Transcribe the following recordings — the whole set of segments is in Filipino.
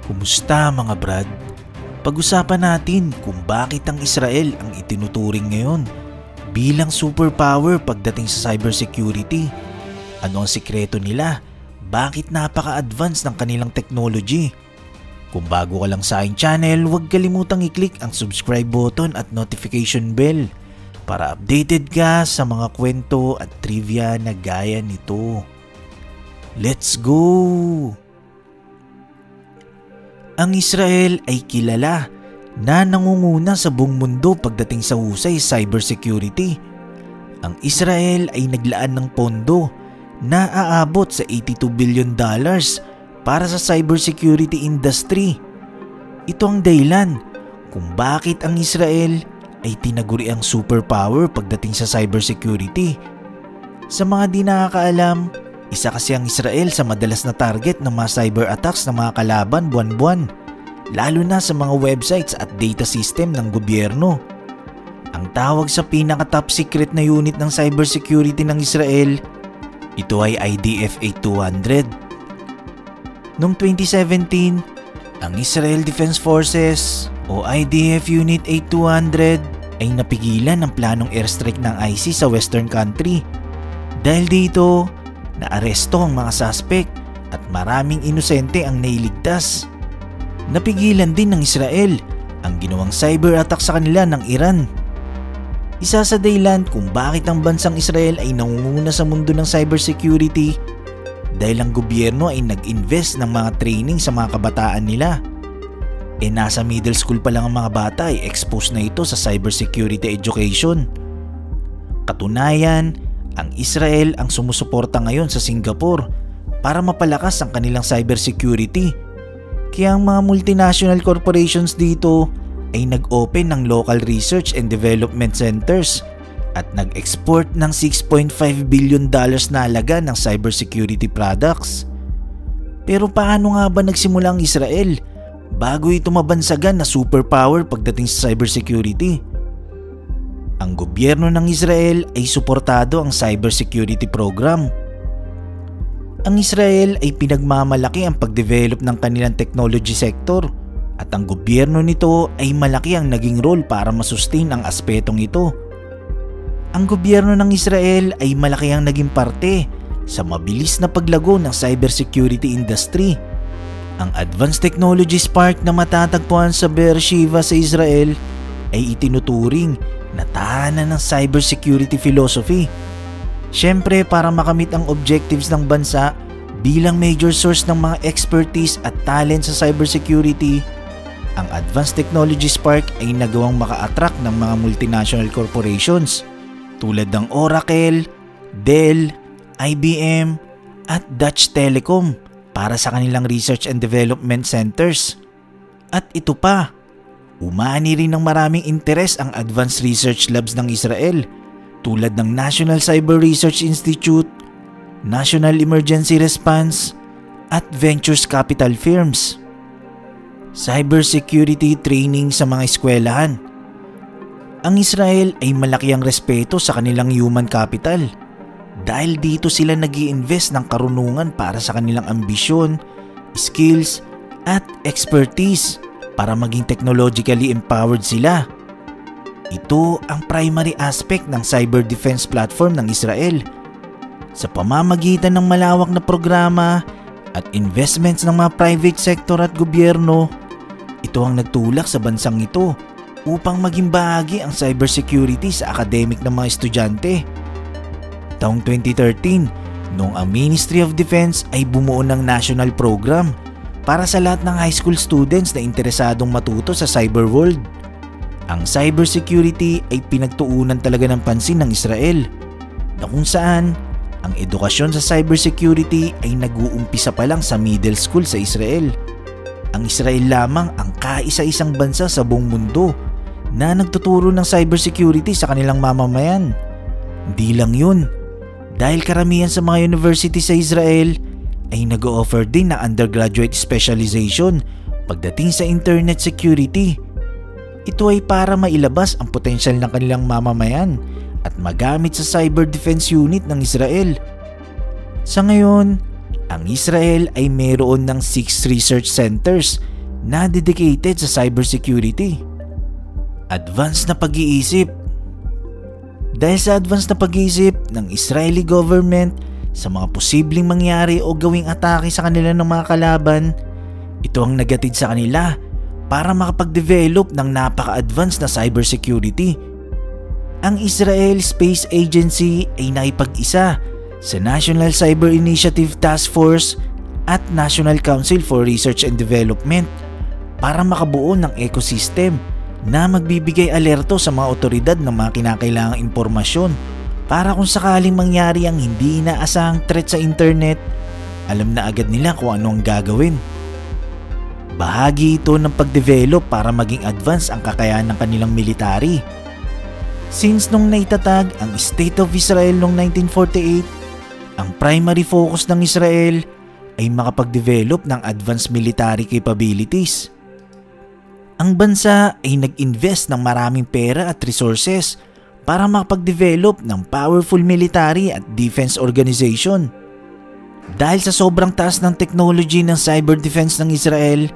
Kumusta mga brad? Pag-usapan natin kung bakit ang Israel ang itinuturing ngayon bilang superpower pagdating sa cybersecurity. Ano ang sikreto nila? Bakit napaka-advance ng kanilang technology? Kung bago ka lang sa aking channel, huwag kalimutang i-click ang subscribe button at notification bell para updated ka sa mga kwento at trivia na gaya nito. Let's go! Ang Israel ay kilala na nangunguna sa buong mundo pagdating sa husay cybersecurity. Ang Israel ay naglaan ng pondo na aabot sa $82 billion para sa cybersecurity industry. Ito ang dahilan kung bakit ang Israel ay tinaguri ang superpower pagdating sa cybersecurity. Sa mga di nakakaalam, isa kasi ang Israel sa madalas na target ng mga cyber attacks ng mga kalaban buwan-buwan, lalo na sa mga websites at data system ng gobyerno. Ang tawag sa pinaka-top secret na unit ng cybersecurity ng Israel, ito ay IDF 8200. Noong 2017, ang Israel Defense Forces o IDF Unit 8200 ay napigilan ng planong airstrike ng ISIS sa western country. Dahil dito, naaresto ang mga suspect at maraming inosente ang nailigtas. Napigilan din ng Israel ang ginawang cyber attack sa kanila ng Iran. Isa sa dahilan kung bakit ang bansang Israel ay nangunguna sa mundo ng cybersecurity dahil ang gobyerno ay nag-invest ng mga training sa mga kabataan nila. Nasa middle school pa lang ang mga bata ay exposed na ito sa cybersecurity education. Katunayan, ang Israel ang sumusuporta ngayon sa Singapore para mapalakas ang kanilang cybersecurity. Kaya ang mga multinational corporations dito ay nag-open ng local research and development centers at nag-export ng $6.5 billion na halaga ng cybersecurity products. Pero paano nga ba nagsimula ang Israel bago ito mabansagan na superpower pagdating sa cybersecurity? Ang gobyerno ng Israel ay suportado ang cybersecurity program. Ang Israel ay pinagmamalaki ang pagdevelop ng kanilang technology sector at ang gobyerno nito ay malaki ang naging role para masustain ang aspetong ito. Ang gobyerno ng Israel ay malaki ang naging parte sa mabilis na paglago ng cybersecurity industry. Ang Advanced Technologies Park na matatagpuan sa Beersheba sa Israel ay itinuturing na tahanan ng cybersecurity philosophy. Siyempre, para makamit ang objectives ng bansa bilang major source ng mga expertise at talent sa cybersecurity, ang Advanced Technologies Park ay nagawang maka-attract ng mga multinational corporations tulad ng Oracle, Dell, IBM at Dutch Telecom para sa kanilang research and development centers. At ito pa, umani rin ng maraming interes ang advanced research labs ng Israel tulad ng National Cyber Research Institute, National Emergency Response at Ventures Capital firms. Cybersecurity training sa mga eskwelahan. Ang Israel ay malaki ang respeto sa kanilang human capital dahil dito sila nag-i-invest ng karunungan para sa kanilang ambisyon, skills at expertise para maging technologically empowered sila. Ito ang primary aspect ng cyber defense platform ng Israel. Sa pamamagitan ng malawak na programa at investments ng mga private sector at gobyerno, ito ang nagtulak sa bansang ito upang maging bahagi ang cybersecurity sa academic ng mga estudyante. Taong 2013, noong ang Ministry of Defense ay bumuo ng national program para sa lahat ng high school students na interesadong matuto sa cyber world. Ang cybersecurity ay pinagtuunan talaga ng pansin ng Israel, na kung saan ang edukasyon sa cybersecurity ay nag-uumpisa pa lang sa middle school sa Israel. Ang Israel lamang ang kaisa-isang bansa sa buong mundo na nagtuturo ng cybersecurity sa kanilang mamamayan. Hindi lang yun, dahil karamihan sa mga university sa Israel ay nag-o-offer din na undergraduate specialization pagdating sa internet security. Ito ay para mailabas ang potensyal ng kanilang mamamayan at magamit sa cyber defense unit ng Israel. Sa ngayon, ang Israel ay mayroon ng 6 research centers na dedicated sa cybersecurity. Advanced na pag-iisip. Dahil sa advanced na pag-iisip ng Israeli government sa mga posibleng mangyari o gawing atake sa kanila ng mga kalaban, ito ang nagatid sa kanila para makapag-develop ng napaka-advanced na cybersecurity. Ang Israel Space Agency ay naipag-isa sa National Cyber Initiative Task Force at National Council for Research and Development para makabuo ng ecosystem na magbibigay alerto sa mga otoridad ng mga kinakailangang impormasyon para kung sakaling mangyari ang hindi inaasahang threat sa internet, alam na agad nila kung ano ang gagawin. Bahagi ito ng pag-develop para maging advance ang kakayahan ng kanilang military. Since nung naitatag ang State of Israel noong 1948, ang primary focus ng Israel ay makapag-develop ng advanced military capabilities. Ang bansa ay nag-invest ng maraming pera at resources para makapag-develop ng powerful military at defense organization. Dahil sa sobrang taas ng technology ng cyber defense ng Israel,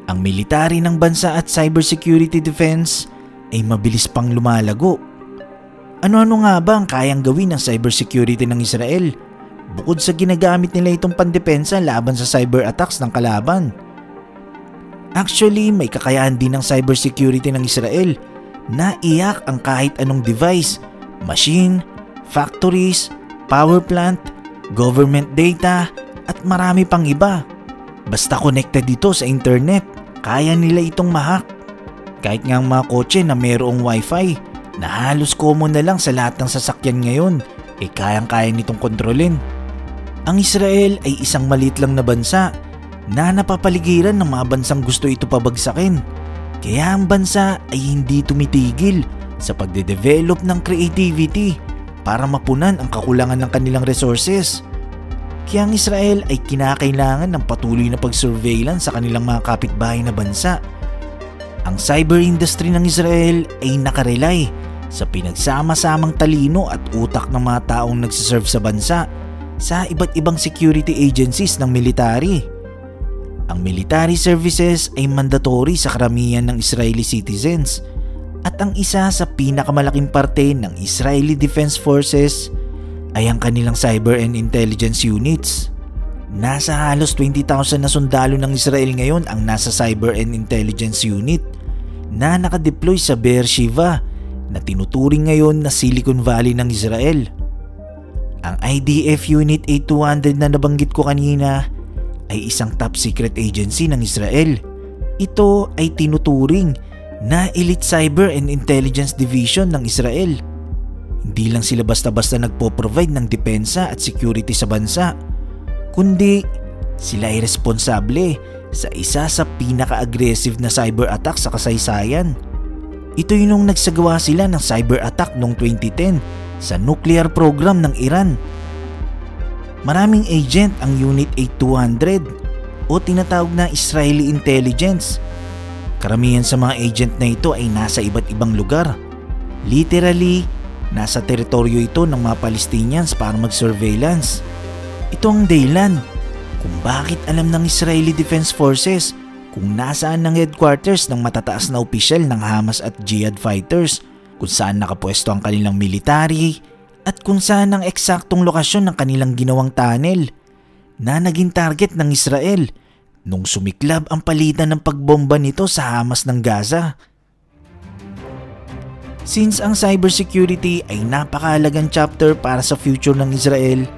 ang military ng bansa at cybersecurity defense ay mabilis pang lumalago. Ano-ano nga ba ang kayang gawin ng cybersecurity ng Israel bukod sa ginagamit nila itong pandepensa laban sa cyber attacks ng kalaban? Actually, may kakayahan din ng cybersecurity ng Israel na iyak ang kahit anong device, machine, factories, power plant, government data at marami pang iba. Basta connected dito sa internet, kaya nila itong ma-hack. Kahit nga ang mga kotse na mayroong wifi na halos common na lang sa lahat ng sasakyan ngayon, kayang-kaya nitong kontrolin. Ang Israel ay isang maliit lang na bansa na napapaligiran ng mga bansang gusto ito pabagsakin. Kaya ang bansa ay hindi tumitigil sa pagde-develop ng creativity para mapunan ang kakulangan ng kanilang resources. Kaya ang Israel ay kinakailangan ng patuloy na pag-surveillance sa kanilang mga kapitbahay na bansa. Ang cyber industry ng Israel ay nakarely sa pinagsama-samang talino at utak ng mga taong nagsiserve sa bansa sa iba't ibang security agencies ng military. Ang military services ay mandatory sa karamihan ng Israeli citizens at ang isa sa pinakamalaking parte ng Israeli Defense Forces ay ang kanilang cyber and intelligence units. Nasa halos 20,000 na sundalo ng Israel ngayon ang nasa cyber and intelligence unit na nakadeploy sa Beersheba na tinuturing ngayon na Silicon Valley ng Israel. Ang IDF Unit 8200 na nabanggit ko kanina ay isang top secret agency ng Israel. Ito ay tinuturing na Elite Cyber and Intelligence Division ng Israel. Hindi lang sila basta-basta nagpo-provide ng depensa at security sa bansa, kundi sila ay responsable sa isa sa pinaka-aggressive na cyber attack sa kasaysayan. Ito yung nung nagsagawa sila ng cyber attack noong 2010 sa nuclear program ng Iran. Maraming agent ang Unit 8200 o tinatawag na Israeli Intelligence. Karamihan sa mga agent na ito ay nasa iba't ibang lugar. Literally, nasa teritoryo ito ng mga Palestinians para mag-surveillance. Ito ang dahilan kung bakit alam ng Israeli Defense Forces kung nasaan ang headquarters ng matataas na opisyal ng Hamas at Jihad fighters, kung saan nakapwesto ang kanilang military, at kung saan ang eksaktong lokasyon ng kanilang ginawang tunnel na naging target ng Israel nung sumiklab ang palitan ng pagbomba nito sa Hamas ng Gaza. Since ang cybersecurity ay napakahalagang chapter para sa future ng Israel,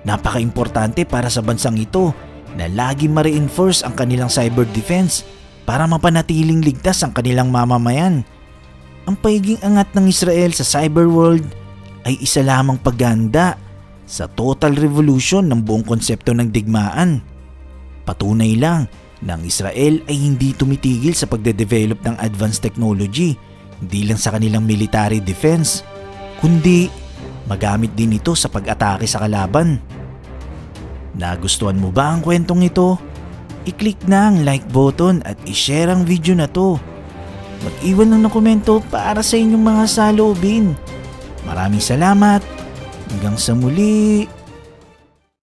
napaka-importante para sa bansang ito na lagi ma-reinforce ang kanilang cyber defense para mapanatiling ligtas ang kanilang mamamayan. Ang pagiging angat ng Israel sa cyber world ay isa lamang paghahanda sa total revolution ng buong konsepto ng digmaan. Patunay lang na ang Israel ay hindi tumitigil sa pagde-develop ng advanced technology, hindi lang sa kanilang military defense, kundi magamit din ito sa pag-atake sa kalaban. Nagustuhan mo ba ang kwentong ito? I-click na ang like button at i-share ang video na to. Mag-iwan lang ng komento para sa inyong mga saloobin. Maraming salamat. Hanggang sa muli.